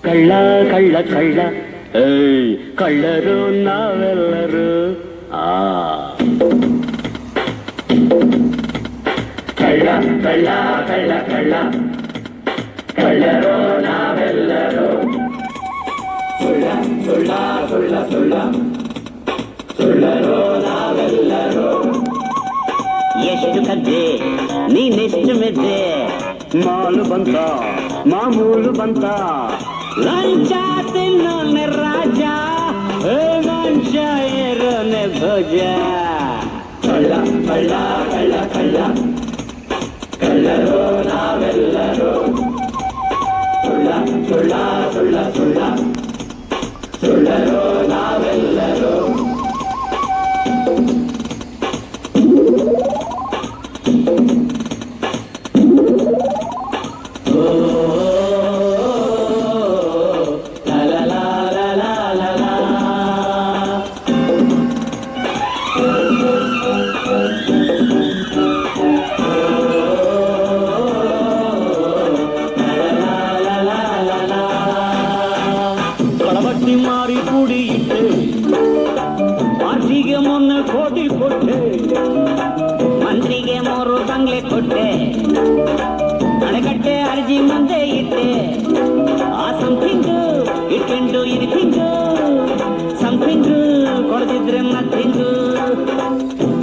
ಕಳ್ಳ ಕಳ್ಳ ಕಳ್ಳ ಏಯ್ ಕಳ್ಳರು ನಾವೆಲ್ಲರೂ ಕಳ್ಳ ಕಳ್ಳ ಕಳ್ಳ ಕಳ್ಳ ಕಳ್ಳರು ನಾವೆಲ್ಲರೂ ಸುಳ್ಳ ಸುಳ್ಳ ಸುಳ್ಳ ಸುಳ್ಳ ಸುಳ್ಳರು ನಾವೆಲ್ಲರೂ ಎಷ್ಟು ಕದ್ದೆ ನೀನೆಷ್ಟು ಮೆದ್ದೆ ಮಾಲು ಬಂತ ಮಾಮೂಲು ಬಂತ ಲಂಚ ತಿನ್ನೋನೆ ರಾಜ ಮಂಚ ಏರೋನೆ ಭೋಜ ಕಳ್ಳ ಕಳ್ಳ ಕಳ್ಳ ಕಳ್ಳ ಕಳ್ಳರು ನಾವೆಲ್ಲರೂ ಸುಳ್ಳ ಸುಳ್ಳ ಸುಳ್ಳ ಸುಳ್ಳ ಸುಳ್ಳರು ನಾವೆಲ್ಲರೂ ಮಾರಿ ಕೂಡಿ ಇಟ್ಟೆ ಪಾರ್ಟಿಗೆ ಮೊನ್ನೆ ಕೋಟಿ ಕೊಟ್ಟೆ ಮಂತ್ರಿಗೆ 3 ಬಂಗ್ಲೆ ಕೊಟ್ಟೆ ಅಣೆಕಟ್ಟೆ ಅರ್ಜಿ ಮುಂದೆ ಇಟ್ಟೆ ಆ ಸಮಥಿಂಗ್ ಇಟ್ಕೊಂಡು ಇನಿಥಿಂಗ್ ಸಮಥಿಂಗ್ ಕೊಡದಿದ್ರೆ ಮತ್ತಿಂಗ್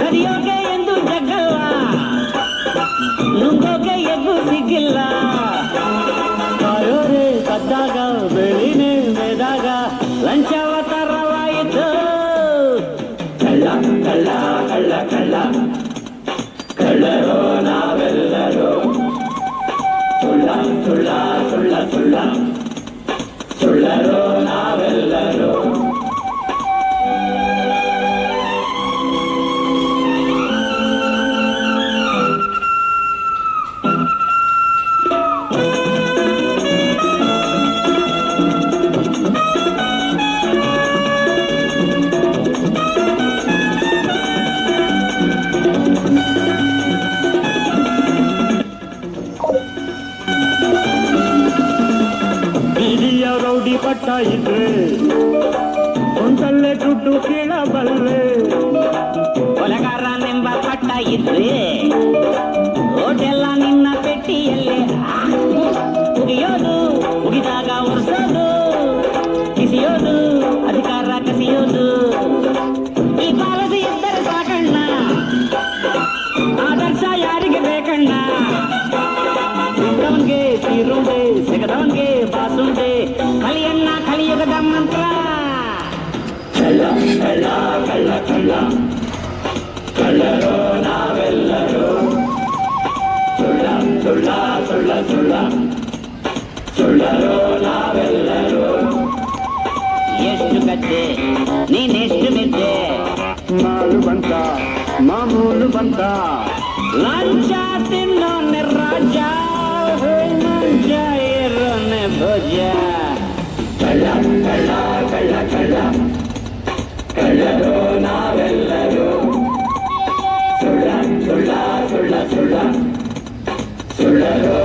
ಕದಿಯೋಕೆ ಎಂದು ಜಗ್ಗಲ್ಲ ನುಂಗೋಕೆ ಎಗ್ಗು ಸಿಗ್ಗಿಲ್ಲ ಕಾಯೋರೆ ಕದ್ದಾಗ ಬೆಳಿನೇ ಮೇದಾಗ ಲಂಚವ ತರವಾಯಿತು ಕಳ್ಳ ಕಳ್ಳ ಕಳ್ಳ ಕಳ್ಳ ಕಳ್ಳರು ನಾವೆಲ್ಲರೂ ಸುಳ್ಳ ಸುಳ್ಳ ಸುಳ್ಳ ಸುಳ್ಳ ಸುಳ್ಳರು ನಾವೆಲ್ಲರೂ ರೌಡಿ ಪಟ್ಟ ಇದ್ರೆ ಒಂದಲ್ಲೇ ದುಡ್ಡು ಕೇಳಬಲ್ಲೆ ಕೊಲೆಗಾರನೆಂಬ ಪಟ್ಟ ಇದ್ರೆ ಹೋಟೆಲ್ಲ ನಿನ್ನ ಪೆಟ್ಟಿಯಲ್ಲೇ ಉಗಿಯೋದು ಉಗಿದಾಗ ಒರೆಸೋದು ಕಿಸಿಯೋದು ಅಧಿಕಾರ ಕಸಿಯೋದು ಈ ಪಾಲಸಿ ಇದ್ದರೆ ಸಾಕಣ್ಣ ಆದರ್ಶ ಯಾರಿಗೆ ಬೇಕಣ್ಣ ಸಿಕ್ಕವನ್ಗೆ ಸೀರುಂಡೆ ಸಿಗದವನ್ಗೆ ಬಾಸುಂಡೆ ಕಲಿಯನ್ನ ಕಲಿಯುಗದ ಮಂತ್ರ ಕಳ್ಳ ಕಳ್ಳ ಕಳ್ಳ ಕಳ್ಳ ಕಳ್ಳರು ನಾವೆಲ್ಲರೂ ಸುಳ್ಳ ಸುಳ್ಳ ಸುಳ್ಳ ಸುಳ್ಳ ಸುಳ್ಳರು ನಾವೆಲ್ಲರೂ ಎಷ್ಟು ಕತ್ತೆ ನೀನೆಷ್ಟು ಮೆದ್ದೆ ಮಾಲು ಬಂತ ಮಾಮೂಲು ಬಂತ ಲಂಚ ತಿನ್ನೋನೆ ರಾಜ ಮಂಚ ಏರೋನೆ ಭೋಜ ಕಳ್ಳ ಕಳ್ಳ ಕಳ್ಳ ಕಳ್ಳ ಕಳ್ಳರು ನಾವೆಲ್ಲರೂ ಸುಳ್ಳ ಸುಳ್ಳ ಸುಳ್ಳ ಸುಳ್ಳ ಸುಳ್ಳರು